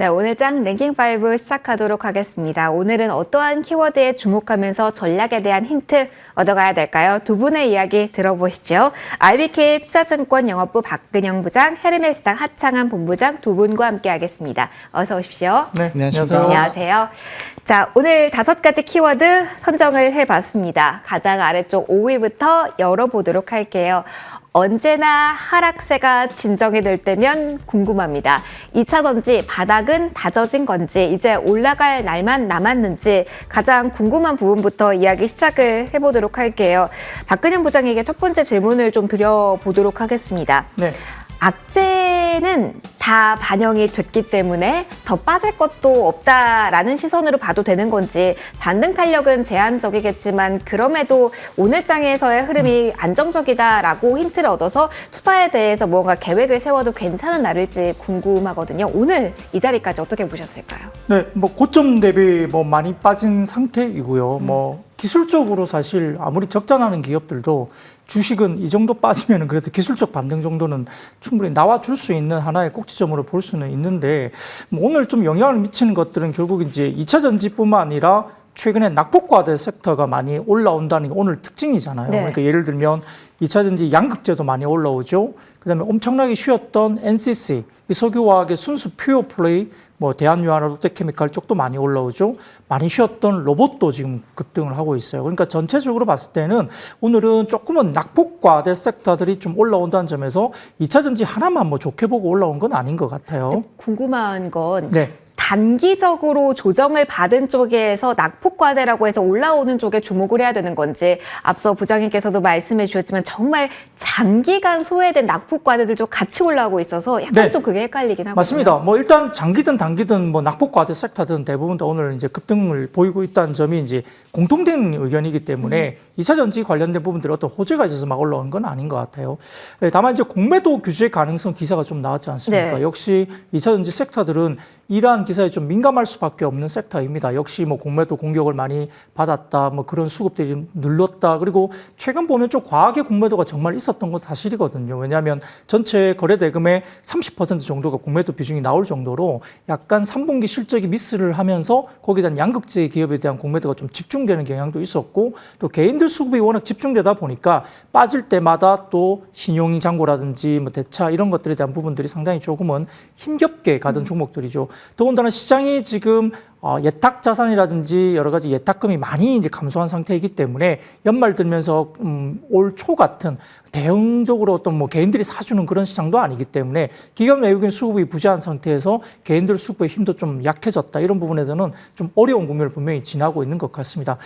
네, 오늘 장 랭킹5 시작하도록 하겠습니다. 오늘은 어떠한 키워드에 주목하면서 전략에 대한 힌트 얻어가야 될까요? 두 분의 이야기 들어보시죠. RBK 투자증권 영업부 박근영 부장, 헤르메스당 하창한 본부장 두 분과 함께 하겠습니다. 어서 오십시오. 네, 안녕하세요. 안녕하세요. 자, 오늘 5가지 키워드 선정을 해봤습니다. 가장 아래쪽 5위부터 열어보도록 할게요. 언제나 하락세가 진정이 될 때면 궁금합니다. 2차전지 바닥은 다져진 건지 이제 올라갈 날만 남았는지 가장 궁금한 부분부터 이야기 시작을 해보도록 할게요. 박근영 부장에게 첫 번째 질문을 좀 드려보도록 하겠습니다. 네. 악재는 다 반영이 됐기 때문에 더 빠질 것도 없다라는 시선으로 봐도 되는 건지, 반등 탄력은 제한적이겠지만 그럼에도 오늘 장에서의 흐름이 안정적이다라고 힌트를 얻어서 투자에 대해서 뭔가 계획을 세워도 괜찮은 날일지 궁금하거든요. 오늘 이 자리까지 어떻게 보셨을까요? 네, 고점 대비 많이 빠진 상태이고요. 기술적으로 사실 아무리 적자나는 기업들도 주식은 이 정도 빠지면 그래도 기술적 반등 정도는 충분히 나와줄 수 있는 하나의 꼭지점으로 볼 수는 있는데, 오늘 좀 영향을 미치는 것들은 결국 이제 2차 전지뿐만 아니라 최근에 낙폭과대 섹터가 많이 올라온다는 게 오늘 특징이잖아요. 네. 그러니까 예를 들면 2차 전지 양극재도 많이 올라오죠. 그다음에 엄청나게 쉬었던 NCC, 이 석유화학의 순수 퓨어 플레이, 대한유화나 롯데케미칼 쪽도 많이 올라오죠. 많이 쉬었던 로봇도 지금 급등을 하고 있어요. 그러니까 전체적으로 봤을 때는 오늘은 조금은 낙폭과대 섹터들이 좀 올라온다는 점에서 2차 전지 하나만 좋게 보고 올라온 건 아닌 것 같아요. 궁금한 건 네. 단기적으로 조정을 받은 쪽에서 낙폭과대라고 해서 올라오는 쪽에 주목을 해야 되는 건지, 앞서 부장님께서도 말씀해 주셨지만 정말 장기간 소외된 낙폭과대들도 같이 올라오고 있어서 약간 네. 좀 그게 헷갈리긴 하거든요. 맞습니다. 일단 장기든 단기든 낙폭과대 섹터든 대부분 다 오늘 이제 급등을 보이고 있다는 점이 이제 공통된 의견이기 때문에 2차 전지 관련된 부분들이 어떤 호재가 있어서 막 올라오는 건 아닌 것 같아요. 다만 이제 공매도 규제 가능성 기사가 좀 나왔지 않습니까? 네. 역시 2차 전지 섹터들은 이러한 기사에 좀 민감할 수밖에 없는 섹터입니다. 역시 공매도 공격을 많이 받았다, 그런 수급들이 눌렀다. 그리고 최근 보면 좀 과하게 공매도가 정말 있었던 건 사실이거든요. 왜냐하면 전체 거래 대금의 30% 정도가 공매도 비중이 나올 정도로 약간 3분기 실적이 미스를 하면서 거기에 대한 양극재 기업에 대한 공매도가 좀 집중되는 경향도 있었고, 또 개인들 수급이 워낙 집중되다 보니까 빠질 때마다 또 신용장고라든지 대차 이런 것들에 대한 부분들이 상당히 조금은 힘겹게 가던 종목들이죠. 더군다나 시장이 지금 예탁 자산이라든지 여러 가지 예탁금이 많이 이제 감소한 상태이기 때문에 연말 들면서 올 초 같은 대응적으로 어떤 개인들이 사주는 그런 시장도 아니기 때문에 기업 외국인 수급이 부재한 상태에서 개인들 수급의 힘도 좀 약해졌다. 이런 부분에서는 좀 어려운 국면을 분명히 지나고 있는 것 같습니다.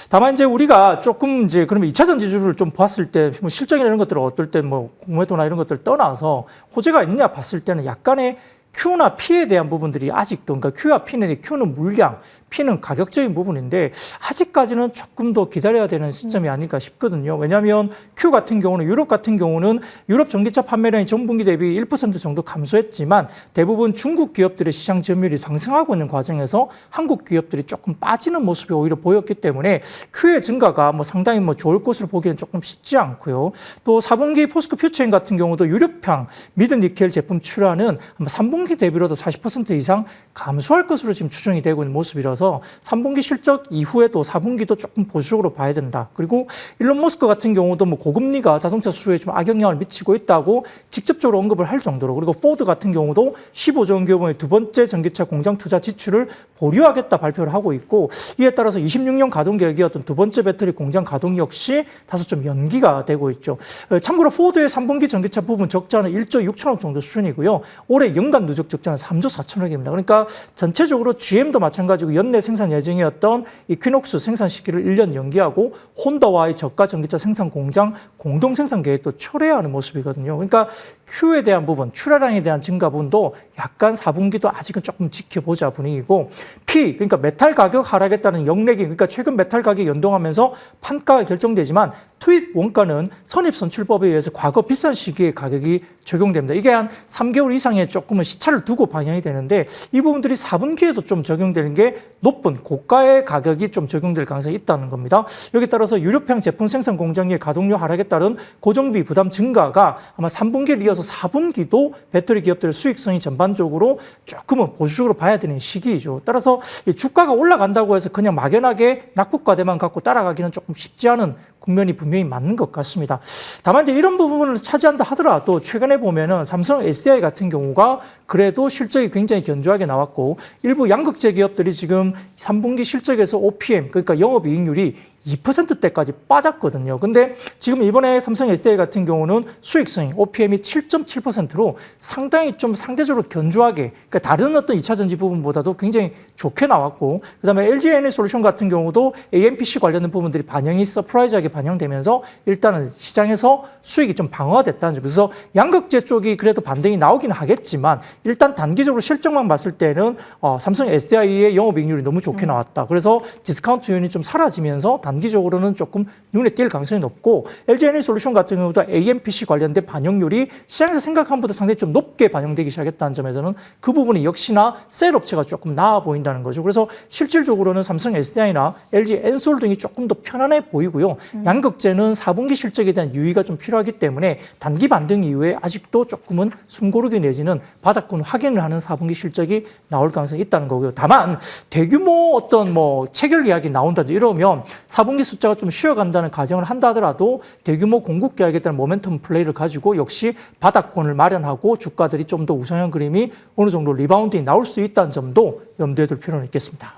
다만 이제 우리가 조금 이제 그러면 2차 전지주를 좀 봤을 때 실적이나 이런 것들을 어떨 때 공매도나 이런 것들 떠나서 호재가 있느냐 봤을 때는 약간의 Q나 P에 대한 부분들이 아직도, 그러니까 Q와 P는, Q는 물량, P는 가격적인 부분인데 아직까지는 조금 더 기다려야 되는 시점이 아닐까 싶거든요. 왜냐하면 Q 같은 경우는, 유럽 같은 경우는 유럽 전기차 판매량이 전분기 대비 1% 정도 감소했지만 대부분 중국 기업들의 시장 점유율이 상승하고 있는 과정에서 한국 기업들이 조금 빠지는 모습이 오히려 보였기 때문에 Q의 증가가 상당히 좋을 것으로 보기에는 조금 쉽지 않고요. 또 4분기 포스코 퓨처인 같은 경우도 유럽향 미드니켈 제품 출하는 아마 3분기 대비로도 40% 이상 감소할 것으로 지금 추정이 되고 있는 모습이라서 3분기 실적 이후에도 4분기도 조금 보수적으로 봐야 된다. 그리고 일론 머스크 같은 경우도 고금리가 자동차 수요에 좀 악영향을 미치고 있다고 직접적으로 언급을 할 정도로, 그리고 포드 같은 경우도 15조 원 규모의 두 번째 전기차 공장 투자 지출을 보류하겠다 발표를 하고 있고, 이에 따라서 26년 가동 계획이었던 두 번째 배터리 공장 가동 역시 다소 좀 연기가 되고 있죠. 참고로 포드의 3분기 전기차 부분 적자는 1조 6천억 정도 수준이고요. 올해 연간 누적 적자는 3조 4천억입니다. 그러니까 전체적으로 GM도 마찬가지고 연내 생산 예정이었던 이퀴녹스 생산 시기를 1년 연기하고 혼다와의 저가 전기차 생산 공장 공동 생산 계획도 철회하는 모습이거든요. 그러니까 Q에 대한 부분, 출하량에 대한 증가 부분도 약간 4분기도 아직은 조금 지켜보자 분위기고, P, 그러니까 메탈 가격 하락에 따른 역내기, 그러니까 최근 메탈 가격이 연동하면서 판가가 결정되지만 투입 원가는 선입선출법에 의해서 과거 비싼 시기에 가격이 적용됩니다. 이게 한 3개월 이상의 조금은 시차를 두고 반영이 되는데 이 부분들이 4분기에도 좀 적용되는 게 높은 고가의 가격이 좀 적용될 가능성이 있다는 겁니다. 여기에 따라서 유럽형 제품 생산 공장의 가동률 하락에 따른 고정비 부담 증가가 아마 3분기를 이어서 4분기도 배터리 기업들의 수익성이 전반적으로 조금은 보수적으로 봐야 되는 시기이죠. 따라서 이 주가가 올라간다고 해서 그냥 막연하게 낙폭과대만 갖고 따라가기는 조금 쉽지 않은 국면이 분명히 맞는 것 같습니다. 다만 이제 이런 부분을 차지한다 하더라도 최근에 보면은 삼성 SDI 같은 경우가 그래도 실적이 굉장히 견조하게 나왔고 일부 양극재 기업들이 지금 3분기 실적에서 OPM 그러니까 영업이익률이 2%대까지 빠졌거든요. 근데 지금 이번에 삼성 SDI 같은 경우는 수익성이 OPM이 7.7%로 상당히 좀 상대적으로 견조하게 그러니까 다른 어떤 2차 전지 부분보다도 굉장히 좋게 나왔고 그다음에 LG 에너지솔루션 같은 경우도 AMPC 관련된 부분들이 반영이 서프라이즈하게 반영되면서 일단은 시장에서 수익이 좀 방어됐다는 점. 그래서 양극재 쪽이 그래도 반등이 나오긴 하겠지만 일단 단기적으로 실적만 봤을 때는 삼성 SDI의 영업이익률이 너무 좋게 나왔다. 그래서 디스카운트 요인이 좀 사라지면서 단기적으로는 조금 눈에 띌 가능성이 높고 LG 에너지솔루션 같은 경우도 AMPC 관련된 반영률이 시장에서 생각한 것보다 상당히 좀 높게 반영되기 시작했다는 점에서는 그 부분이 역시나 셀 업체가 조금 나아 보인다는 거죠. 그래서 실질적으로는 삼성 SDI나 LG 엔솔 등이 조금 더 편안해 보이고요. 양극재는 4분기 실적에 대한 유의가 좀 필요하기 때문에 단기 반등 이후에 아직도 조금은 숨고르기 내지는 바닥권 확인을 하는 4분기 실적이 나올 가능성이 있다는 거고요. 다만 대규모 어떤 뭐 체결 이야기 나온다든지 이러면 4분기 숫자가 좀 쉬어간다는 가정을 한다 하더라도 대규모 공급 계약에 따른 모멘텀 플레이를 가지고 역시 바닥권을 마련하고 주가들이 좀 더 우상향 그림이 어느 정도 리바운딩이 나올 수 있다는 점도 염두에 둘 필요는 있겠습니다.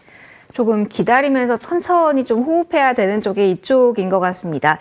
조금 기다리면서 천천히 좀 호흡해야 되는 쪽이 이쪽인 것 같습니다.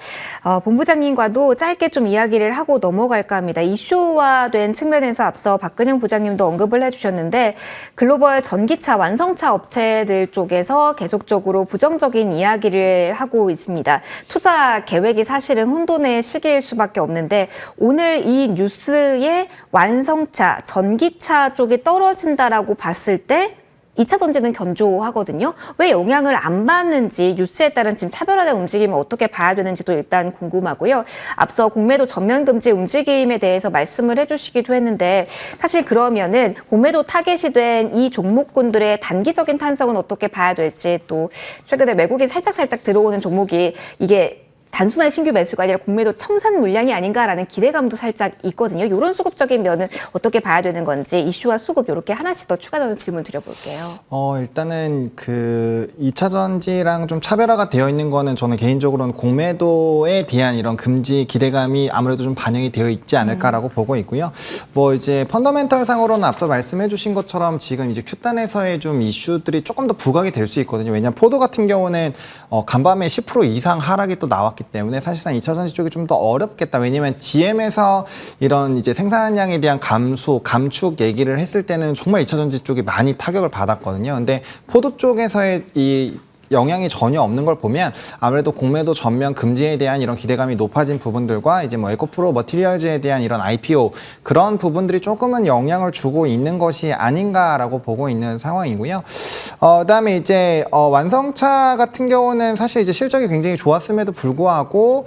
본부장님과도 짧게 좀 이야기를 하고 넘어갈까 합니다. 이슈화된 측면에서 앞서 박근영 부장님도 언급을 해주셨는데 글로벌 전기차 완성차 업체들 쪽에서 계속적으로 부정적인 이야기를 하고 있습니다. 투자 계획이 사실은 혼돈의 시기일 수밖에 없는데 오늘 이 뉴스에 완성차, 전기차 쪽이 떨어진다라고 봤을 때 2차 전지는 견조하거든요. 왜 영향을 안 받는지 뉴스에 따른 지금 차별화된 움직임을 어떻게 봐야 되는지도 일단 궁금하고요. 앞서 공매도 전면 금지 움직임에 대해서 말씀을 해주시기도 했는데 사실 그러면은 공매도 타겟이 된 이 종목군들의 단기적인 탄성은 어떻게 봐야 될지 또 최근에 외국인 살짝 들어오는 종목이 이게 단순한 신규 매수가 아니라 공매도 청산 물량이 아닌가라는 기대감도 살짝 있거든요. 이런 수급적인 면은 어떻게 봐야 되는 건지 이슈와 수급 이렇게 하나씩 더 추가적인 질문 드려볼게요. 일단은 그 2차 전지랑 좀 차별화가 되어 있는 거는 저는 개인적으로는 공매도에 대한 이런 금지 기대감이 아무래도 좀 반영이 되어 있지 않을까라고 보고 있고요. 뭐 이제 펀더멘털 상으로는 앞서 말씀해 주신 것처럼 지금 이제 Q단에서의 좀 이슈들이 조금 더 부각이 될 수 있거든요. 왜냐하면 포도 같은 경우는 간밤에 10% 이상 하락이 또 나왔기 때문에 사실상 2차 전지 쪽이 좀 더 어렵겠다. 왜냐면 GM에서 이런 이제 생산량에 대한 감축 얘기를 했을 때는 정말 2차 전지 쪽이 많이 타격을 받았거든요. 근데 포도 쪽에서의 이 영향이 전혀 없는 걸 보면 아무래도 공매도 전면 금지에 대한 이런 기대감이 높아진 부분들과 이제 뭐 에코프로 머티리얼즈에 대한 이런 IPO 그런 부분들이 조금은 영향을 주고 있는 것이 아닌가라고 보고 있는 상황이고요. 그다음에 이제 완성차 같은 경우는 사실 이제 실적이 굉장히 좋았음에도 불구하고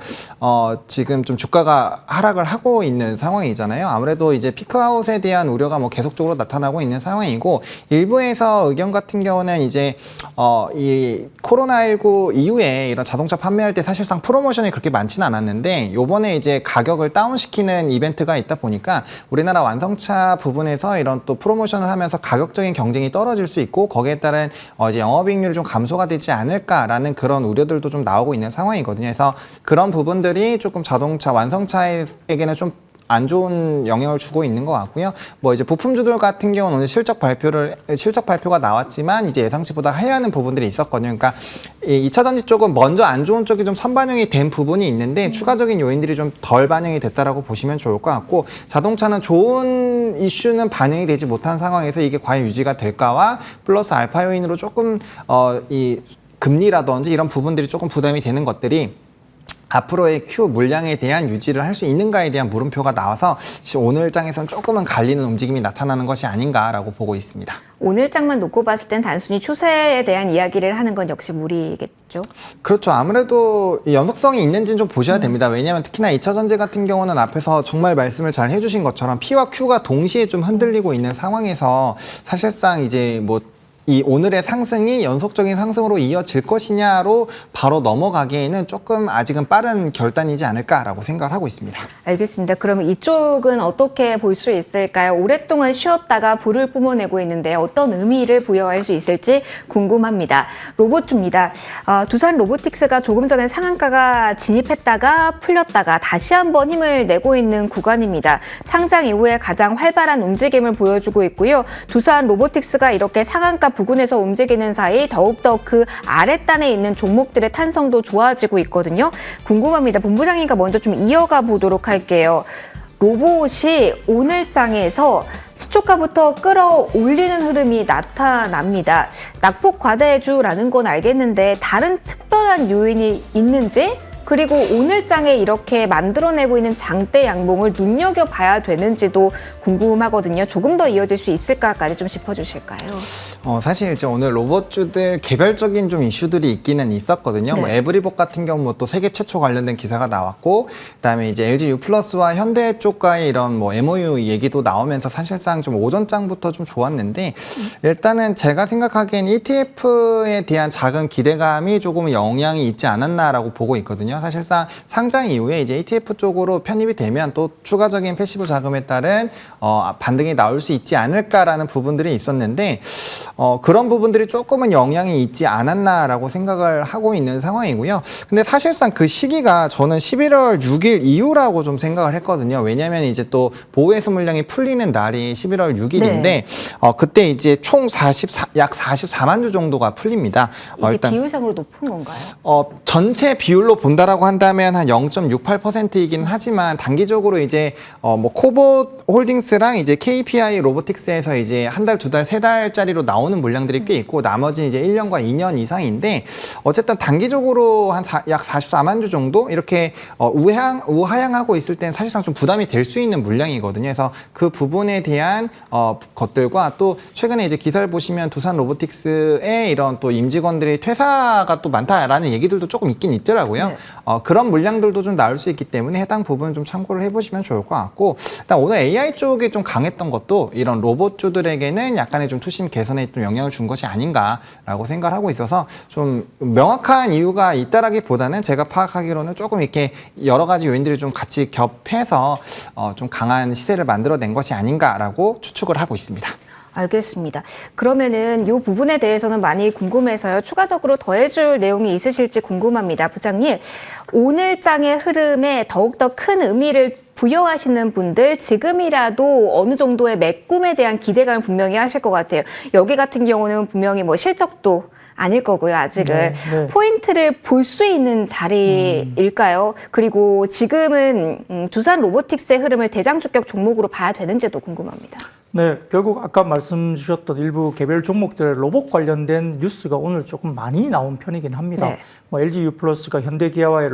지금 좀 주가가 하락을 하고 있는 상황이잖아요. 아무래도 이제 피크아웃에 대한 우려가 뭐 계속적으로 나타나고 있는 상황이고 일부에서 의견 같은 경우는 이제 이 코로나19 이후에 이런 자동차 판매할 때 사실상 프로모션이 그렇게 많지는 않았는데 요번에 이제 가격을 다운시키는 이벤트가 있다 보니까 우리나라 완성차 부분에서 이런 또 프로모션을 하면서 가격적인 경쟁이 떨어질 수 있고 거기에 따른 이제 영업이익률이 좀 감소가 되지 않을까라는 그런 우려들도 좀 나오고 있는 상황이거든요. 그래서 그런 부분들이 조금 자동차 완성차에게는 좀 안 좋은 영향을 주고 있는 것 같고요. 뭐 이제 부품주들 같은 경우는 오늘 실적 발표가 나왔지만 이제 예상치보다 하회하는 부분들이 있었거든요. 그러니까 이 2차 전지 쪽은 먼저 안 좋은 쪽이 좀 선반영이 된 부분이 있는데 추가적인 요인들이 좀 덜 반영이 됐다라고 보시면 좋을 것 같고 자동차는 좋은 이슈는 반영이 되지 못한 상황에서 이게 과연 유지가 될까와 플러스 알파 요인으로 조금 이 금리라든지 이런 부분들이 조금 부담이 되는 것들이 앞으로의 Q 물량에 대한 유지를 할 수 있는가에 대한 물음표가 나와서 오늘 장에서는 조금은 갈리는 움직임이 나타나는 것이 아닌가라고 보고 있습니다. 오늘 장만 놓고 봤을 땐 단순히 추세에 대한 이야기를 하는 건 역시 무리겠죠. 그렇죠. 아무래도 이 연속성이 있는지는 좀 보셔야 됩니다. 왜냐하면 특히나 2차 전지 같은 경우는 앞에서 정말 말씀을 잘 해주신 것처럼 P와 Q가 동시에 좀 흔들리고 있는 상황에서 사실상 이제 뭐 이 오늘의 상승이 연속적인 상승으로 이어질 것이냐로 바로 넘어가기에는 조금 아직은 빠른 결단이지 않을까라고 생각을 하고 있습니다. 알겠습니다. 그러면 이쪽은 어떻게 볼 수 있을까요? 오랫동안 쉬었다가 불을 뿜어내고 있는데 어떤 의미를 부여할 수 있을지 궁금합니다. 로봇주입니다. 두산 로보틱스가 조금 전에 상한가가 진입했다가 풀렸다가 다시 한번 힘을 내고 있는 구간입니다. 상장 이후에 가장 활발한 움직임을 보여주고 있고요. 두산 로보틱스가 이렇게 상한가 부근에서 움직이는 사이 더욱더 그 아랫단에 있는 종목들의 탄성도 좋아지고 있거든요. 궁금합니다. 본부장님과 먼저 좀 이어가 보도록 할게요. 로봇이 오늘 장에서 시초가부터 끌어올리는 흐름이 나타납니다. 낙폭 과대주라는 건 알겠는데 다른 특별한 요인이 있는지, 그리고 오늘 장에 이렇게 만들어내고 있는 장대 양봉을 눈여겨봐야 되는지도 궁금하거든요. 조금 더 이어질 수 있을까까지 좀 짚어주실까요? 사실 이제 오늘 로봇주들 개별적인 좀 이슈들이 있기는 있었거든요. 네. 뭐 에브리봇 같은 경우 뭐 또 세계 최초 관련된 기사가 나왔고, 그다음에 이제 LG U+와 현대 쪽과의 이런 뭐 MOU 얘기도 나오면서 사실상 좀 오전장부터 좀 좋았는데, 일단은 제가 생각하기엔 ETF에 대한 작은 기대감이 조금 영향이 있지 않았나라고 보고 있거든요. 사실상 상장 이후에 이제 ETF 쪽으로 편입이 되면 또 추가적인 패시브 자금에 따른 반등이 나올 수 있지 않을까라는 부분들이 있었는데, 그런 부분들이 조금은 영향이 있지 않았나라고 생각을 하고 있는 상황이고요. 근데 사실상 그 시기가 저는 11월 6일 이후라고 좀 생각을 했거든요. 왜냐하면 이제 또 보호해수 물량이 풀리는 날이 11월 6일인데 네. 그때 이제 총 약 44만 주 정도가 풀립니다. 이게 일단 비율상으로 높은 건가요? 전체 비율로 본다라고 한다면 한 0.68%이긴 하지만 단기적으로 이제 뭐 코봇 홀딩스랑 이제 KPI 로보틱스에서 이제 한 달, 두 달, 세 달짜리로 나오는 물량들이 꽤 있고 나머지 이제 1년과 2년 이상인데 어쨌든 단기적으로 한 약 44만 주 정도 이렇게 우하향하고 있을 땐 사실상 좀 부담이 될 수 있는 물량이거든요. 그래서 그 부분에 대한 것들과 또 최근에 이제 기사를 보시면 두산 로보틱스의 이런 또 임직원들이 퇴사가 또 많다라는 얘기들도 조금 있긴 있더라고요. 네. 그런 물량들도 좀 나올 수 있기 때문에 해당 부분 좀 참고를 해보시면 좋을 것 같고, 일단 오늘 AI 쪽에 좀 강했던 것도 이런 로봇주들에게는 약간의 좀 투심 개선에 좀 영향을 준 것이 아닌가라고 생각을 하고 있어서 좀 명확한 이유가 있다라기보다는 제가 파악하기로는 조금 이렇게 여러 가지 요인들이 좀 같이 겹해서 좀 강한 시세를 만들어낸 것이 아닌가라고 추측을 하고 있습니다. 알겠습니다. 그러면은 이 부분에 대해서는 많이 궁금해서요. 추가적으로 더해줄 내용이 있으실지 궁금합니다. 부장님, 오늘 장의 흐름에 더욱더 큰 의미를 부여하시는 분들 지금이라도 어느 정도의 매꿈에 대한 기대감을 분명히 하실 것 같아요. 여기 같은 경우는 분명히 뭐 실적도 아닐 거고요, 아직은. 네. 포인트를 볼 수 있는 자리일까요? 그리고 지금은 두산 로보틱스의 흐름을 대장주격 종목으로 봐야 되는지도 궁금합니다. 네, 결국 아까 말씀 주셨던 일부 개별 종목들의 로봇 관련된 뉴스가 오늘 조금 많이 나온 편이긴 합니다. 네. 뭐 LG U+가 현대기아와의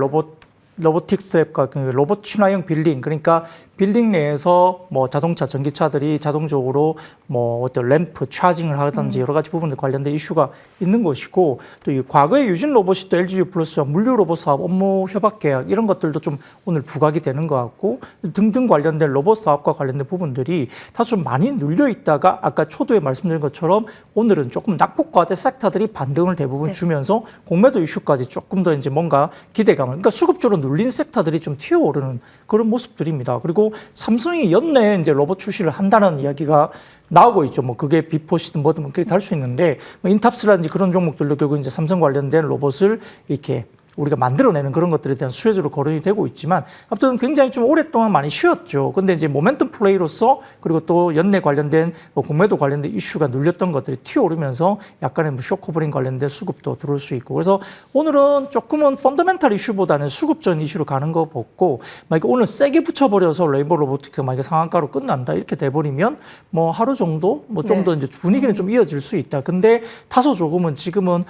로보틱스 앱과 로봇 친화형 빌딩, 그러니까 빌딩 내에서 뭐 자동차, 전기차들이 자동적으로 뭐 어떤 램프, 차징을 하든지 여러 가지 부분들 관련된 이슈가 있는 것이고, 또 이 과거의 유진 로봇이 또 LG U+와 물류 로봇 사업 업무 협약 계약 이런 것들도 좀 오늘 부각이 되는 것 같고, 등등 관련된 로봇 사업과 관련된 부분들이 다소 좀 많이 눌려 있다가 아까 초두에 말씀드린 것처럼 오늘은 조금 낙폭과대 섹터들이 반등을 대부분 주면서 공매도 이슈까지 조금 더 이제 뭔가 기대감을, 그러니까 수급적으로 눌린 섹터들이 좀 튀어오르는 그런 모습들입니다. 그리고 삼성이 연내에 이제 로봇 출시를 한다는 이야기가 나오고 있죠. 뭐 그게 비포시든 뭐든 그게 다 할 수 있는데, 뭐 인탑스라든지 그런 종목들도 결국 이제 삼성 관련된 로봇을 이렇게 우리가 만들어내는 그런 것들에 대한 수혜주로 거론이 되고 있지만, 아무튼 굉장히 좀 오랫동안 많이 쉬었죠. 근데 이제 모멘텀 플레이로서, 그리고 또 연내 관련된 뭐 공매도 관련된 이슈가 눌렸던 것들이 튀어오르면서 약간의 뭐 쇼커버링 관련된 수급도 들어올 수 있고, 그래서 오늘은 조금은 펀더멘탈 이슈보다는 수급적인 이슈로 가는 거 보고, 만약에 오늘 세게 붙여버려서 레인보우 로보틱스가 만약에 상한가로 끝난다 이렇게 돼버리면 뭐 하루 정도 뭐 좀 더 이제 분위기는 좀 이어질 수 있다. 근데 다소 조금은 지금은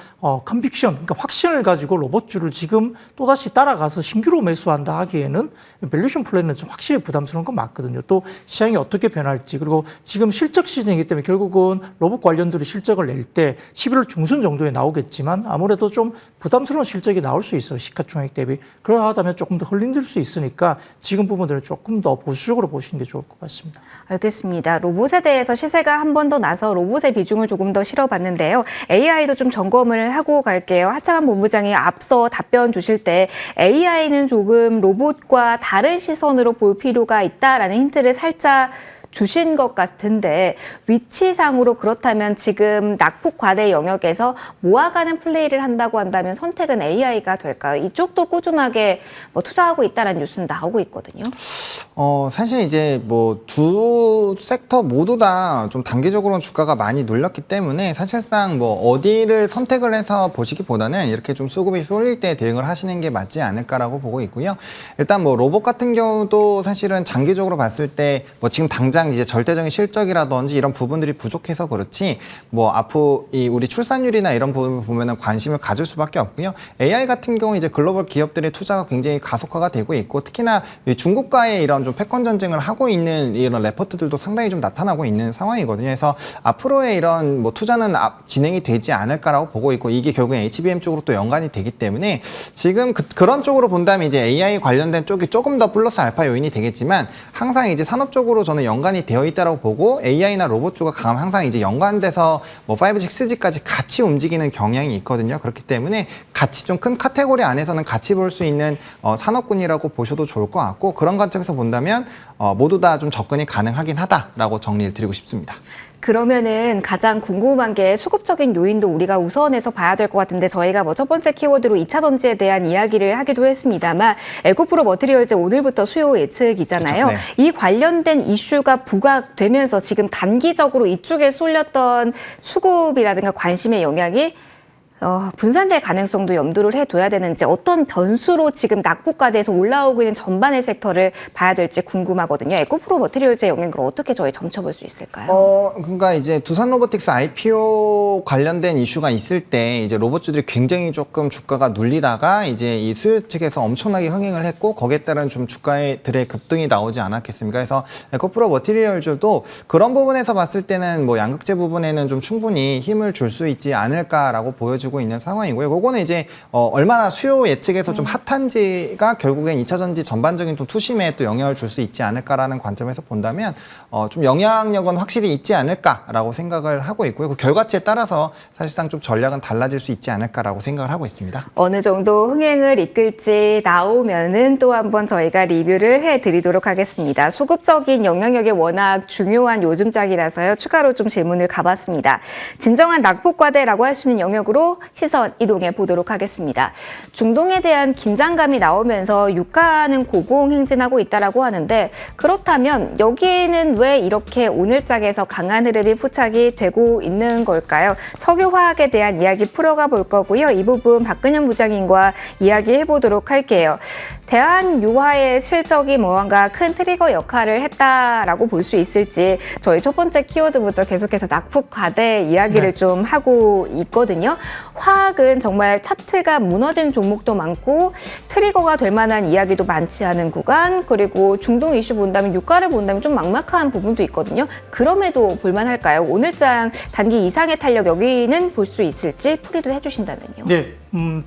컨빅션, 그러니까 확신을 가지고 로봇주를 지금 또다시 따라가서 신규로 매수한다 하기에는 밸류에이션 플레이는 좀 확실히 부담스러운 건 맞거든요. 또 시장이 어떻게 변할지, 그리고 지금 실적 시즌이기 때문에 결국은 로봇 관련들이 실적을 낼 때 11월 중순 정도에 나오겠지만 아무래도 좀 부담스러운 실적이 나올 수 있어요. 시가총액 대비. 그러하다면 조금 더 흘림될 수 있으니까 지금 부분들은 조금 더 보수적으로 보시는 게 좋을 것 같습니다. 알겠습니다. 로봇에 대해서 시세가 한 번 더 나서 로봇의 비중을 조금 더 실어봤는데요. AI도 좀 점검을 하고 갈게요. 하창한 본부장이 앞서 답변 주실 때 AI는 조금 로봇과 다른 시선으로 볼 필요가 있다라는 힌트를 살짝 주신 것 같은데 위치상으로 그렇다면 지금 낙폭 과대 영역에서 모아가는 플레이를 한다고 한다면 선택은 AI가 될까요? 이쪽도 꾸준하게 뭐 투자하고 있다는 뉴스는 나오고 있거든요. 사실 이제 뭐 두 섹터 모두 다 좀 단기적으로는 주가가 많이 눌렸기 때문에 사실상 뭐 어디를 선택을 해서 보시기보다는 이렇게 좀 수급이 쏠릴 때 대응을 하시는 게 맞지 않을까라고 보고 있고요. 일단 뭐 로봇 같은 경우도 사실은 장기적으로 봤을 때 뭐 지금 당장 이제 절대적인 실적이라든지 이런 부분들이 부족해서 그렇지 뭐 앞으로 이 우리 출산율이나 이런 부분을 보면은 관심을 가질 수밖에 없고요. AI 같은 경우 이제 글로벌 기업들의 투자가 굉장히 가속화가 되고 있고 특히나 중국과의 이런 좀 패권 전쟁을 하고 있는 이런 레포트들도 상당히 좀 나타나고 있는 상황이거든요. 그래서 앞으로의 이런 뭐 투자는 진행이 되지 않을까라고 보고 있고 이게 결국엔 HBM 쪽으로 또 연관이 되기 때문에 지금 그런 쪽으로 본다면 이제 AI 관련된 쪽이 조금 더 플러스 알파 요인이 되겠지만 항상 이제 산업 쪽으로 저는 연관이 되어 있다라고 보고 AI나 로봇주가 항상 이제 연관돼서 뭐 5G, 6G까지 같이 움직이는 경향이 있거든요. 그렇기 때문에 같이 좀 큰 카테고리 안에서는 같이 볼 수 있는 산업군이라고 보셔도 좋을 것 같고 그런 관점에서 본다면 모두 다 좀 접근이 가능하긴 하다라고 정리를 드리고 싶습니다. 그러면은 가장 궁금한 게 수급적인 요인도 우리가 우선해서 봐야 될 것 같은데 저희가 뭐 첫 번째 키워드로 2차 전지에 대한 이야기를 하기도 했습니다만 에코프로 머티리얼즈 오늘부터 수요 예측이잖아요. 그렇죠. 이 관련된 이슈가 부각되면서 지금 단기적으로 이쪽에 쏠렸던 수급이라든가 관심의 영향이 분산될 가능성도 염두를 해둬야 되는지 어떤 변수로 지금 낙폭과대에서 올라오고 있는 전반의 섹터를 봐야 될지 궁금하거든요. 에코프로 머티리얼즈의 영향을 어떻게 저희 점쳐볼 수 있을까요? 그러니까 이제 두산 로보틱스 IPO 관련된 이슈가 있을 때 이제 로봇주들이 굉장히 조금 주가가 눌리다가 이제 이 수요 측에서 엄청나게 흥행을 했고 거기에 따른 좀 주가들의 급등이 나오지 않았겠습니까? 그래서 에코프로 머티리얼즈도 그런 부분에서 봤을 때는 뭐 양극재 부분에는 좀 충분히 힘을 줄 수 있지 않을까라고 보여지고 있는 상황이고요. 그거는 이제 얼마나 수요 예측에서 좀 핫한지가 결국엔 2차 전지 전반적인 좀 투심에 또 영향을 줄 수 있지 않을까라는 관점에서 본다면 좀 영향력은 확실히 있지 않을까라고 생각을 하고 있고요. 그 결과치에 따라서 사실상 좀 전략은 달라질 수 있지 않을까라고 생각을 하고 있습니다. 어느 정도 흥행을 이끌지 나오면은 또 한번 저희가 리뷰를 해드리도록 하겠습니다. 수급적인 영향력이 워낙 중요한 요즘장이라서요. 추가로 좀 질문을 가봤습니다. 진정한 낙폭과대라고 할 수 있는 영역으로 시선 이동해 보도록 하겠습니다. 중동에 대한 긴장감이 나오면서 유가는 고공행진하고 있다라고 하는데 그렇다면 여기에는 왜 이렇게 오늘장에서 강한 흐름이 포착이 되고 있는 걸까요? 석유화학에 대한 이야기 풀어가 볼 거고요. 이 부분 박근영 부장님과 이야기해 보도록 할게요. 대한유화의 실적이 무언가 큰 트리거 역할을 했다라고 볼 수 있을지 저희 첫 번째 키워드부터 계속해서 낙폭 과대 이야기를 좀 하고 있거든요. 화학은 정말 차트가 무너진 종목도 많고 트리거가 될 만한 이야기도 많지 않은 구간 그리고 중동 이슈 본다면 유가를 본다면 좀 막막한 부분도 있거든요. 그럼에도 볼만할까요? 오늘장 단기 이상의 탄력 여기는 볼 수 있을지 풀이를 해주신다면요. 네.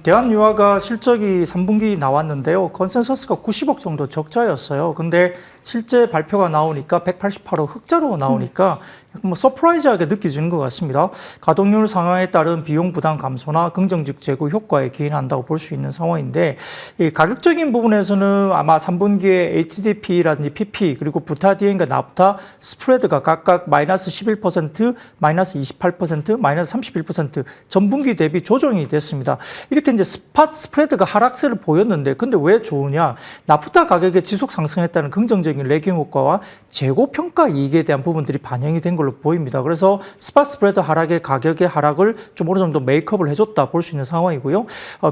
대한유화가 실적이 3분기 나왔는데요. 컨센서스가 90억 정도 적자였어요. 근데 실제 발표가 나오니까 188억 흑자로 나오니까 뭐 서프라이즈하게 느껴지는 것 같습니다. 가동률 상황에 따른 비용 부담 감소나 긍정적 재고 효과에 기인한다고 볼 수 있는 상황인데 이 가격적인 부분에서는 아마 3분기에 HDP라든지 PP 그리고 부타디엔과 나프타 스프레드가 각각 마이너스 11%, 마이너스 28%, 마이너스 31% 전분기 대비 조정이 됐습니다. 이렇게 이제 스팟 스프레드가 하락세를 보였는데 근데 왜 좋으냐? 나프타 가격의 지속 상승에 따른 긍정적인 긍정적인 레깅 효과와 재고 평가 이익에 대한 부분들이 반영이 된 걸로 보입니다. 그래서 스팟 스프레드 하락의 가격의 하락을 좀 어느 정도 메이크업을 해줬다 볼 수 있는 상황이고요.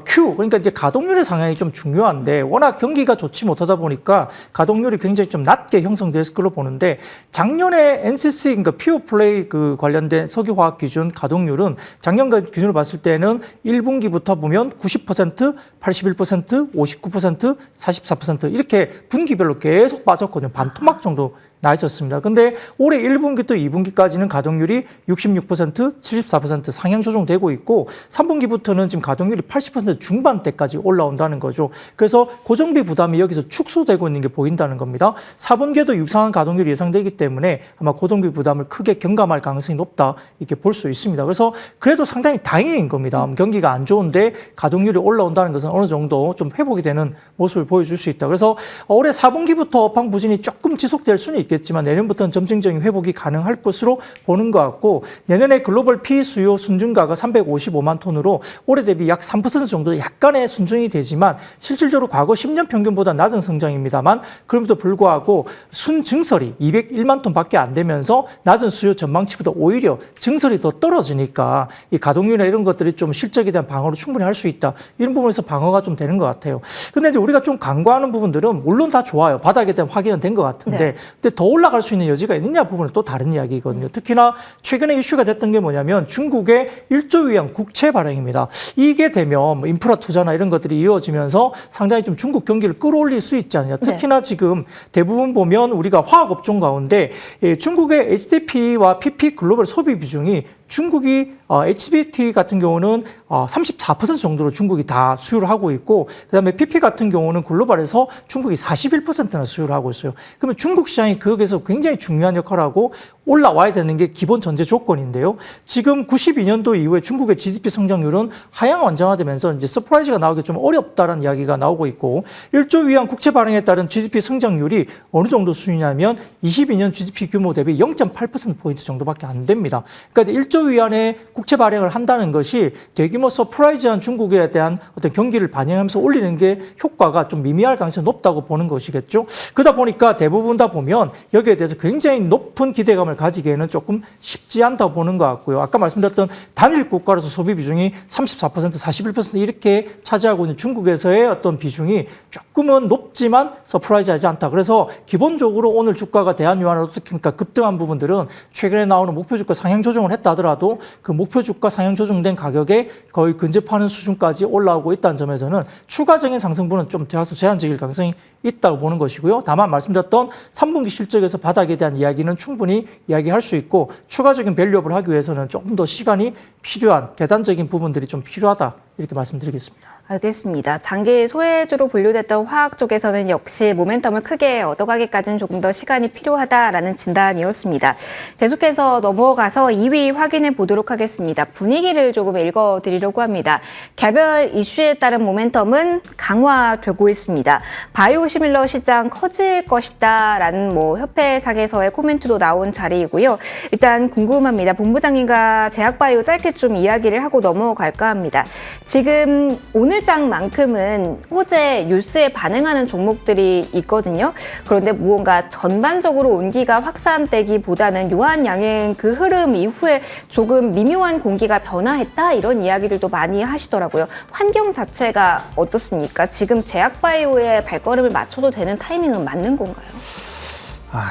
Q, 그러니까 이제 가동률의 상향이 좀 중요한데 워낙 경기가 좋지 못하다 보니까 가동률이 굉장히 좀 낮게 형성됐을 걸로 보는데 작년에 NCC, 그러니까 피오 플레이 그 관련된 석유화학 기준 가동률은 작년과 기준으로 봤을 때는 1분기부터 보면 90%, 81%, 59%, 44% 이렇게 분기별로 계속 빠졌거든요. 반토막 정도 나 있었습니다. 근데 올해 1분기 또 2분기까지는 가동률이 66%, 74% 상향 조정되고 있고 3분기부터는 지금 가동률이 80% 중반대까지 올라온다는 거죠. 그래서 고정비 부담이 여기서 축소되고 있는 게 보인다는 겁니다. 4분기에도 유상한 가동률이 예상되기 때문에 아마 고정비 부담을 크게 경감할 가능성이 높다 이렇게 볼 수 있습니다. 그래서 그래도 상당히 다행인 겁니다. 경기가 안 좋은데 가동률이 올라온다는 것은 어느 정도 좀 회복이 되는 모습을 보여줄 수 있다. 그래서 올해 4분기부터 업황 부진이 조금 지속될 수는 있겠지만 내년부터는 점진적인 회복이 가능할 것으로 보는 것 같고 내년에 글로벌 피 수요 순증가가 355만 톤으로 올해 대비 약 3% 정도 약간의 순증이 되지만 실질적으로 과거 10년 평균보다 낮은 성장입니다만 그럼에도 불구하고 순증설이 201만 톤밖에 안 되면서 낮은 수요 전망치보다 오히려 증설이 더 떨어지니까 이 가동률이나 이런 것들이 좀 실적에 대한 방어를 충분히 할 수 있다. 이런 부분에서 방어가 좀 되는 것 같아요. 근데 이제 우리가 좀 간과하는 부분들은 물론 다 좋아요. 바닥에 대한 확인은 된 것 같은데 네. 근데 더 올라갈 수 있는 여지가 있느냐 부분은 또 다른 이야기거든요. 특히나 최근에 이슈가 됐던 게 뭐냐면 중국의 1조 위안 국채 발행입니다. 이게 되면 뭐 인프라 투자나 이런 것들이 이어지면서 상당히 좀 중국 경기를 끌어올릴 수 있지 않느냐. 특히나 지금 대부분 보면 우리가 화학 업종 가운데 중국의 HDP와 PP 글로벌 소비 비중이 중국이 HBT 같은 경우는 34% 정도로 중국이 다 수요를 하고 있고 그다음에 PP 같은 경우는 글로벌에서 중국이 41%나 수요를 하고 있어요. 그러면 중국 시장이 거기에서 굉장히 중요한 역할을 하고 올라와야 되는 게 기본 전제 조건인데요. 지금 92년도 이후에 중국의 GDP 성장률은 하향 완전화되면서 이제 서프라이즈가 나오기 좀 어렵다라는 이야기가 나오고 있고 1조 위안 국채 발행에 따른 GDP 성장률이 어느 정도 수준이냐면 22년 GDP 규모 대비 0.8%포인트 정도밖에 안 됩니다. 그러니까 1조 위안의 국채 발행을 한다는 것이 대규모 서프라이즈한 중국에 대한 어떤 경기를 반영하면서 올리는 게 효과가 좀 미미할 가능성이 높다고 보는 것이겠죠. 그러다 보니까 대부분 다 보면 여기에 대해서 굉장히 높은 기대감을 가지기에는 조금 쉽지 않다고 보는 것 같고요. 아까 말씀드렸던 단일 국가로서 소비 비중이 34%, 41% 이렇게 차지하고 있는 중국에서의 어떤 비중이 조금은 높지만 서프라이즈하지 않다. 그래서 기본적으로 오늘 주가가 대한유안을 어떻게 급등한 부분들은 최근에 나오는 목표 주가 상향 조정을 했다 하더라도 그 목표 주가 상향 조정된 가격에 거의 근접하는 수준까지 올라오고 있다는 점에서는 추가적인 상승분은 좀 다소 제한적일 가능성이 있다고 보는 것이고요. 다만 말씀드렸던 3분기 실적에서 바닥에 대한 이야기는 충분히 이야기할 수 있고 추가적인 밸류업을 하기 위해서는 조금 더 시간이 필요한 계단적인 부분들이 좀 필요하다 이렇게 말씀드리겠습니다. 알겠습니다. 장기 소외주로 분류됐던 화학 쪽에서는 역시 모멘텀을 크게 얻어가기까지는 조금 더 시간이 필요하다라는 진단이었습니다. 계속해서 넘어가서 2위 확인해 보도록 하겠습니다. 분위기를 조금 읽어드리려고 합니다. 개별 이슈에 따른 모멘텀은 강화되고 있습니다. 바이오시밀러 시장 커질 것이다라는 뭐 협회상에서의 코멘트도 나온 자리이고요. 일단 궁금합니다. 본부장님과 제약바이오 짧게 좀 이야기를 하고 넘어갈까 합니다. 지금 오늘장만큼은 호재 뉴스에 반응하는 종목들이 있거든요. 그런데 무언가 전반적으로 온기가 확산되기보다는 유한양행 그 흐름 이후에 조금 미묘한 공기가 변화했다 이런 이야기들도 많이 하시더라고요. 환경 자체가 어떻습니까? 지금 제약바이오의 발걸음을 맞춰도 되는 타이밍은 맞는 건가요?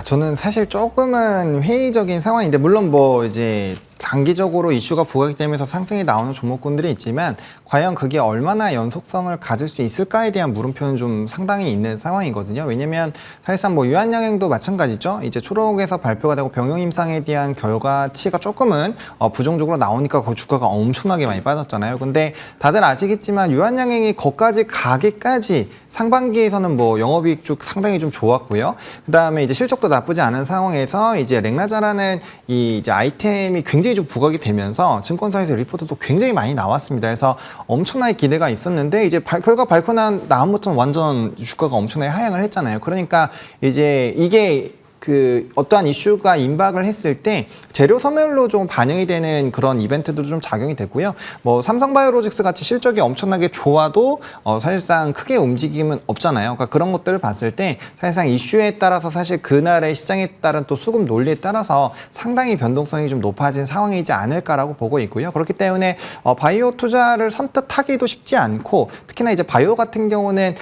저는 사실 조금은 회의적인 상황인데 물론 뭐 이제 장기적으로 이슈가 부각이 되면서 상승이 나오는 종목군들이 있지만 과연 그게 얼마나 연속성을 가질 수 있을까에 대한 물음표는 좀 상당히 있는 상황이거든요. 왜냐면 사실상 뭐 유한양행도 마찬가지죠. 이제 초록에서 발표가 되고 병용임상에 대한 결과치가 조금은 부정적으로 나오니까 그 주가가 엄청나게 많이 빠졌잖아요. 근데 다들 아시겠지만 유한양행이 거기까지 가기까지 상반기에서는 뭐 영업이익 쪽 상당히 좀 좋았고요. 그 다음에 이제 실적도 나쁘지 않은 상황에서 이제 렉나자라는 이 이제 아이템이 굉장히 좀 부각이 되면서 증권사에서 리포트도 굉장히 많이 나왔습니다. 그래서 엄청나게 기대가 있었는데 이제 결과 발표 난 다음부터는 완전 주가가 엄청나게 하향을 했잖아요. 그러니까 이제 이게 그 어떠한 이슈가 임박을 했을 때 재료 소멸로 좀 반영이 되는 그런 이벤트들도 좀 작용이 됐고요. 뭐 삼성바이오로직스 같이 실적이 엄청나게 좋아도 사실상 크게 움직임은 없잖아요. 그러니까 그런 것들을 봤을 때 사실상 이슈에 따라서 사실 그날의 시장에 따른 또 수급 논리에 따라서 상당히 변동성이 좀 높아진 상황이지 않을까라고 보고 있고요. 그렇기 때문에 바이오 투자를 선뜻 하기도 쉽지 않고 특히나 이제 바이오 같은 경우는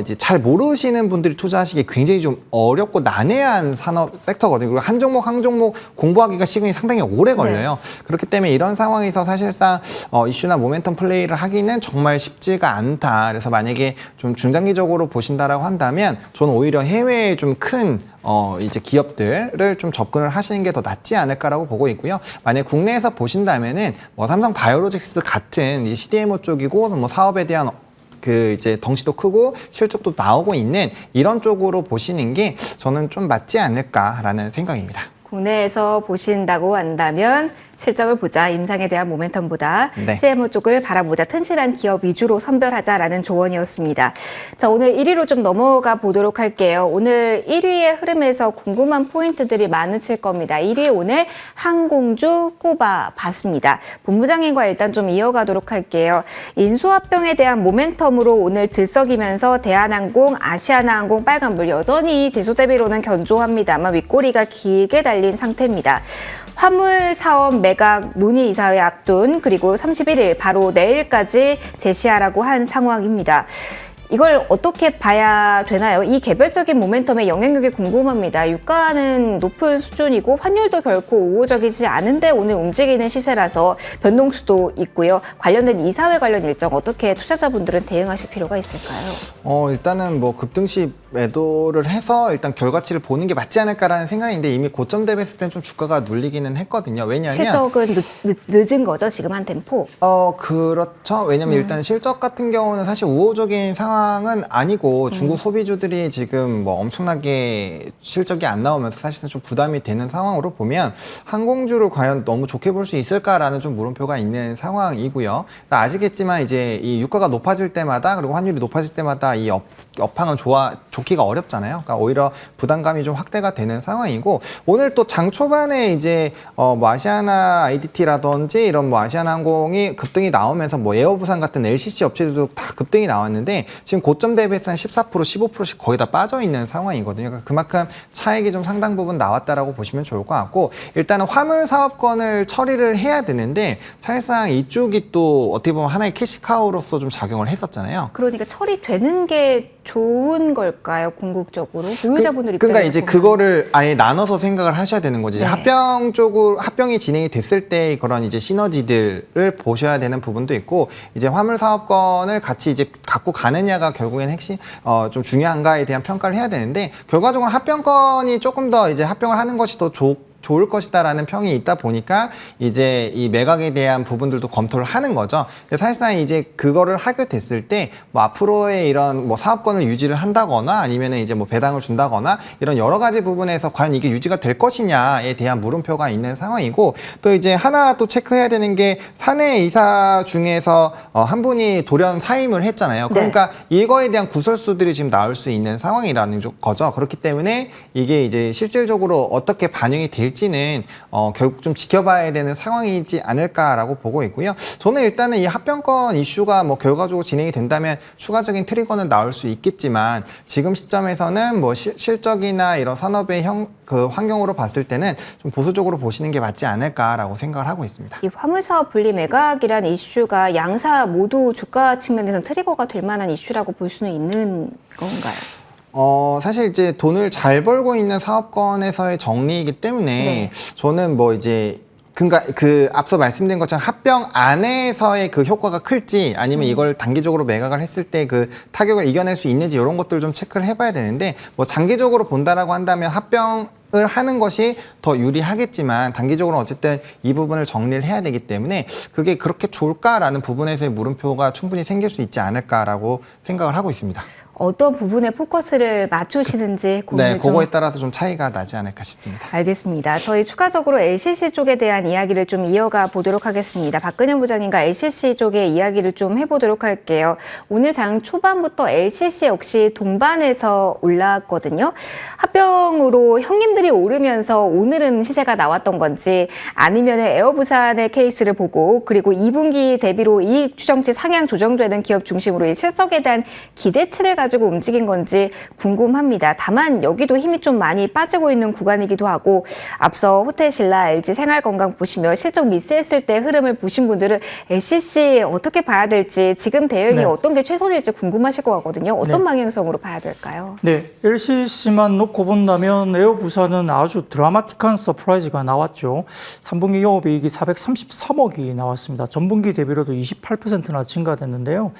이제 잘 모르시는 분들이 투자하시기 굉장히 좀 어렵고 난해한 산업 섹터거든요. 그리고 한 종목 한 종목 공부하기가 시간이 상당히 오래 걸려요. 네. 그렇기 때문에 이런 상황에서 사실상 이슈나 모멘텀 플레이를 하기는 정말 쉽지가 않다. 그래서 만약에 좀 중장기적으로 보신다라고 한다면 저는 오히려 해외에 좀 큰 이제 기업들을 좀 접근을 하시는 게 더 낫지 않을까라고 보고 있고요. 만약 국내에서 보신다면은 뭐 삼성 바이오로직스 같은 이 CDMO 쪽이고 뭐 사업에 대한 그 이제 덩치도 크고 실적도 나오고 있는 이런 쪽으로 보시는 게 저는 좀 맞지 않을까라는 생각입니다. 국내에서 보신다고 한다면 실적을 보자, 임상에 대한 모멘텀보다 네. CMO 쪽을 바라보자, 튼실한 기업 위주로 선별하자라는 조언이었습니다. 자, 오늘 1위로 좀 넘어가 보도록 할게요. 오늘 1위의 흐름에서 궁금한 포인트들이 많으실 겁니다. 1위 오늘 항공주 꼽아봤습니다. 본부장님과 일단 좀 이어가도록 할게요. 인수합병에 대한 모멘텀으로 오늘 들썩이면서 대한항공, 아시아나항공, 빨간불 여전히 제소 대비로는 견조합니다만 윗꼬리가 길게 달린 상태입니다. 화물 사업 매각 논의 이사회 앞둔 그리고 31일 바로 내일까지 제시하라고 한 상황입니다. 이걸 어떻게 봐야 되나요? 이 개별적인 모멘텀의 영향력이 궁금합니다. 유가는 높은 수준이고 환율도 결코 우호적이지 않은데 오늘 움직이는 시세라서 변동수도 있고요. 관련된 이사회 관련 일정 어떻게 투자자분들은 대응하실 필요가 있을까요? 일단은 뭐 급등시 매도를 해서 일단 결과치를 보는 게 맞지 않을까라는 생각인데 이미 고점 대비했을 때는 좀 주가가 눌리기는 했거든요. 왜냐하면 실적은 늦은 거죠, 지금 한 템포? 그렇죠. 왜냐면 일단 실적 같은 경우는 사실 우호적인 상황은 아니고 중국 소비주들이 지금 뭐 엄청나게 실적이 안 나오면서 사실은 좀 부담이 되는 상황으로 보면 항공주를 과연 너무 좋게 볼 수 있을까라는 좀 물음표가 있는 상황이고요. 아시겠지만 이제 이 유가가 높아질 때마다 그리고 환율이 높아질 때마다 이 업황은 좋기가 어렵잖아요. 그러니까 오히려 부담감이 좀 확대가 되는 상황이고 오늘 또 장 초반에 이제 뭐 아시아나 IDT라든지 이런 뭐 아시아나항공이 급등이 나오면서 뭐 에어부산 같은 LCC 업체들도 다 급등이 나왔는데 지금 고점 대비해서 한 14%, 15%씩 거의 다 빠져 있는 상황이거든요. 그러니까 그만큼 차익이 좀 상당 부분 나왔다라고 보시면 좋을 것 같고 일단은 화물 사업권을 처리를 해야 되는데 사실상 이쪽이 또 어떻게 보면 하나의 캐시카우로서 좀 작용을 했었잖아요. 그러니까 처리되는 게 좋은 걸까요? 궁극적으로 보유자분들 입장에서 그러니까 이제 보면. 그거를 아예 나눠서 생각을 하셔야 되는 거지. 네. 합병이 진행이 됐을 때 그런 이제 시너지들을 보셔야 되는 부분도 있고 이제 화물 사업권을 같이 이제 갖고 가느냐가 결국엔 핵심 좀 중요한가에 대한 평가를 해야 되는데 결과적으로 합병권이 조금 더 이제 합병을 하는 것이 더 좋을 것이다라는 평이 있다 보니까 이제 이 매각에 대한 부분들도 검토를 하는 거죠. 사실상 이제 그거를 하게 됐을 때 뭐 앞으로의 이런 뭐 사업권을 유지를 한다거나 아니면은 이제 뭐 배당을 준다거나 이런 여러 가지 부분에서 과연 이게 유지가 될 것이냐에 대한 물음표가 있는 상황이고 또 이제 하나 또 체크해야 되는 게 사내 이사 중에서 한 분이 돌연 사임을 했잖아요. 그러니까 네. 이거에 대한 구설수들이 지금 나올 수 있는 상황이라는 거죠. 그렇기 때문에 이게 이제 실질적으로 어떻게 반영이 될지는 결국 좀 지켜봐야 되는 상황이지 않을까라고 보고 있고요. 저는 일단은 이 합병권 이슈가 뭐 결과적으로 진행이 된다면 추가적인 트리거는 나올 수 있겠지만 지금 시점에서는 뭐 실적이나 이런 산업의 환경으로 봤을 때는 좀 보수적으로 보시는 게 맞지 않을까라고 생각을 하고 있습니다. 이 화물사업 분리 매각이라는 이슈가 양사 모두 주가 측면에서 트리거가 될 만한 이슈라고 볼 수는 있는 건가요? 사실 이제 돈을 잘 벌고 있는 사업권에서의 정리이기 때문에 네. 저는 뭐 이제 그러니까 그 앞서 말씀드린 것처럼 합병 안에서의 그 효과가 클지 아니면 이걸 단기적으로 매각을 했을 때 그 타격을 이겨낼 수 있는지 이런 것들 좀 체크를 해봐야 되는데 뭐 장기적으로 본다라고 한다면 합병을 하는 것이 더 유리하겠지만 단기적으로 어쨌든 이 부분을 정리를 해야 되기 때문에 그게 그렇게 좋을까라는 부분에서의 물음표가 충분히 생길 수 있지 않을까라고 생각을 하고 있습니다. 어떤 부분에 포커스를 맞추시는지 고민을 네, 그거에 따라서 좀 차이가 나지 않을까 싶습니다. 알겠습니다. 저희 추가적으로 LCC 쪽에 대한 이야기를 좀 이어가 보도록 하겠습니다. 박근영 부장님과 LCC 쪽의 이야기를 좀 해보도록 할게요. 오늘 장 초반부터 LCC 역시 동반해서 올라왔거든요. 합병으로 형님들이 오르면서 오늘은 시세가 나왔던 건지 아니면 에어부산의 케이스를 보고 그리고 2분기 대비로 이익 추정치 상향 조정되는 기업 중심으로 이 실적에 대한 기대치를 가지고 움직인 건지 궁금합니다. 다만 여기도 힘이 좀 많이 빠지고 있는 구간이기도 하고 앞서 호텔신라, LG생활건강 보시며 실적 미스했을 때 흐름을 보신 분들은 LCC 어떻게 봐야 될지 지금 대응이 네. 어떤 게 최선일지 궁금하실 것 같거든요. 어떤 네. 방향성으로 봐야 될까요? 네, LCC만 놓고 본다면 에어부산은 아주 드라마틱한 서프라이즈가 나왔죠. 3분기 영업이익이 433억이 나왔습니다. 전분기 대비로도 28%나 증가됐는데요.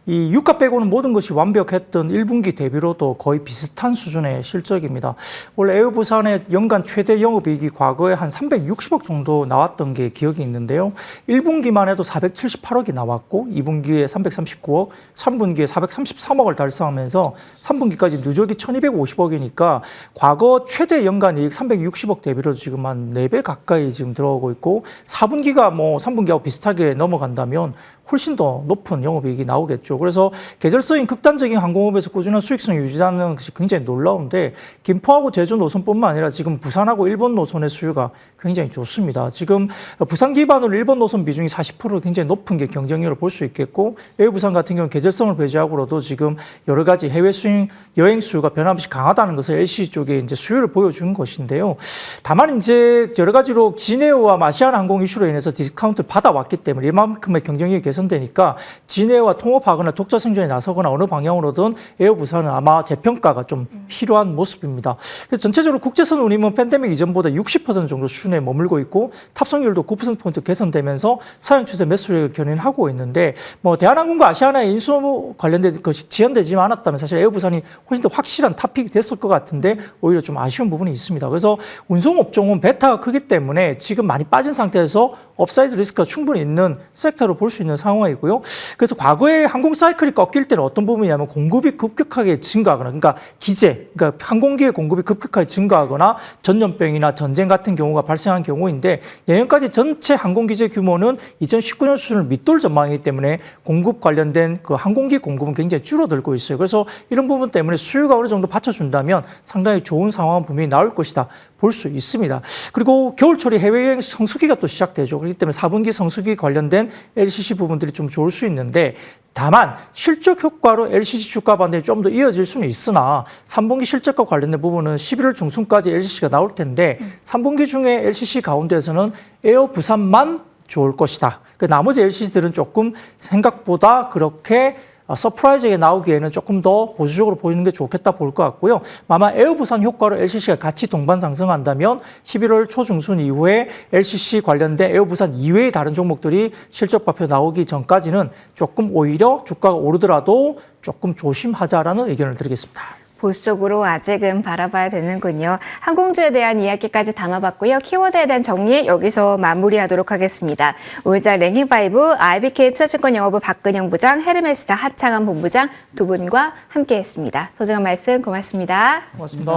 이 유가 빼고는 모든 것이 완벽했던 1분기 대비로도 거의 비슷한 수준의 실적입니다. 원래 에어부산의 연간 최대 영업이익이 과거에 한 360억 정도 나왔던 게 기억이 있는데요. 1분기만 해도 478억이 나왔고 2분기에 339억, 3분기에 433억을 달성하면서 3분기까지 누적이 1250억이니까 과거 최대 연간 이익 360억 대비로 지금 한 4배 가까이 지금 들어오고 있고 4분기가 뭐 3분기하고 비슷하게 넘어간다면 훨씬 더 높은 영업이익이 나오겠죠. 그래서 계절성인 극단적인 항공업에서 꾸준한 수익성 유지하는 것이 굉장히 놀라운데 김포하고 제주 노선뿐만 아니라 지금 부산하고 일본 노선의 수요가 굉장히 좋습니다. 지금 부산 기반으로 일본 노선 비중이 40% 굉장히 높은 게 경쟁력을 볼 수 있겠고 에어부산 같은 경우는 계절성을 배제하고로도 지금 여러 가지 해외 수행 여행 수요가 변함없이 강하다는 것을 LCC 쪽에 이제 수요를 보여주는 것인데요. 다만 이제 여러 가지로 진에어와 아시아나 항공 이슈로 인해서 디스카운트를 받아왔기 때문에 이만큼의 경쟁력이 개선되니까 진에어와 통합하거나 독자 생존에 나서거나 어느 방향으로든 에어부산은 아마 재평가가 좀 필요한 모습입니다. 그래서 전체적으로 국제선 운임은 팬데믹 이전보다 60% 정도 수준에 머물고 있고 탑승률도 9%포인트 개선되면서 사용 추세 매수를 견인하고 있는데 뭐 대한항공과 아시아나의 인수 관련된 것이 지연되지 않았다면 사실 에어부산이 훨씬 더 확실한 탑픽이 됐을 것 같은데 오히려 좀 아쉬운 부분이 있습니다. 그래서 운송업종은 베타가 크기 때문에 지금 많이 빠진 상태에서 업사이드 리스크가 충분히 있는 섹터로 볼 수 있는 상황이고요. 그래서 과거에 항공 사이클이 꺾일 때는 어떤 부분이냐면 공급이 급격하게 증가하거나 그러니까 기재, 그러니까 항공기의 공급이 급격하게 증가하거나 전염병이나 전쟁 같은 경우가 발생한 경우인데 내년까지 전체 항공기재 규모는 2019년 수준을 밑돌 전망이기 때문에 공급 관련된 그 항공기 공급은 굉장히 줄어들고 있어요. 그래서 이런 부분 때문에 수요가 어느 정도 받쳐준다면 상당히 좋은 상황은 분명히 나올 것이다 볼 수 있습니다. 그리고 겨울철이 해외여행 성수기가 또 시작되죠. 그렇기 때문에 4분기 성수기 관련된 LCC 부분들이 좀 좋을 수 있는데 다만 실적 효과로 LCC 주가 반등이 좀 더 이어질 수는 있으나 3분기 실적과 관련된 부분은 11월 중순까지 LCC가 나올 텐데 3분기 중에 LCC 가운데에서는 에어 부산만 좋을 것이다. 그 나머지 LCC들은 조금 생각보다 그렇게 서프라이즈하게 나오기에는 조금 더 보수적으로 보이는 게 좋겠다 볼 것 같고요. 아마 에어부산 효과로 LCC가 같이 동반 상승한다면 11월 초중순 이후에 LCC 관련된 에어부산 이외의 다른 종목들이 실적 발표 나오기 전까지는 조금 오히려 주가가 오르더라도 조금 조심하자라는 의견을 드리겠습니다. 보수적으로 아직은 바라봐야 되는군요. 항공주에 대한 이야기까지 담아봤고요. 키워드에 대한 정리 여기서 마무리하도록 하겠습니다. 오늘자 랭킹5 IBK 투자증권 영업부 박근영 부장, 헤르메스타 하창한 본부장 두 분과 함께했습니다. 소중한 말씀 고맙습니다. 고맙습니다.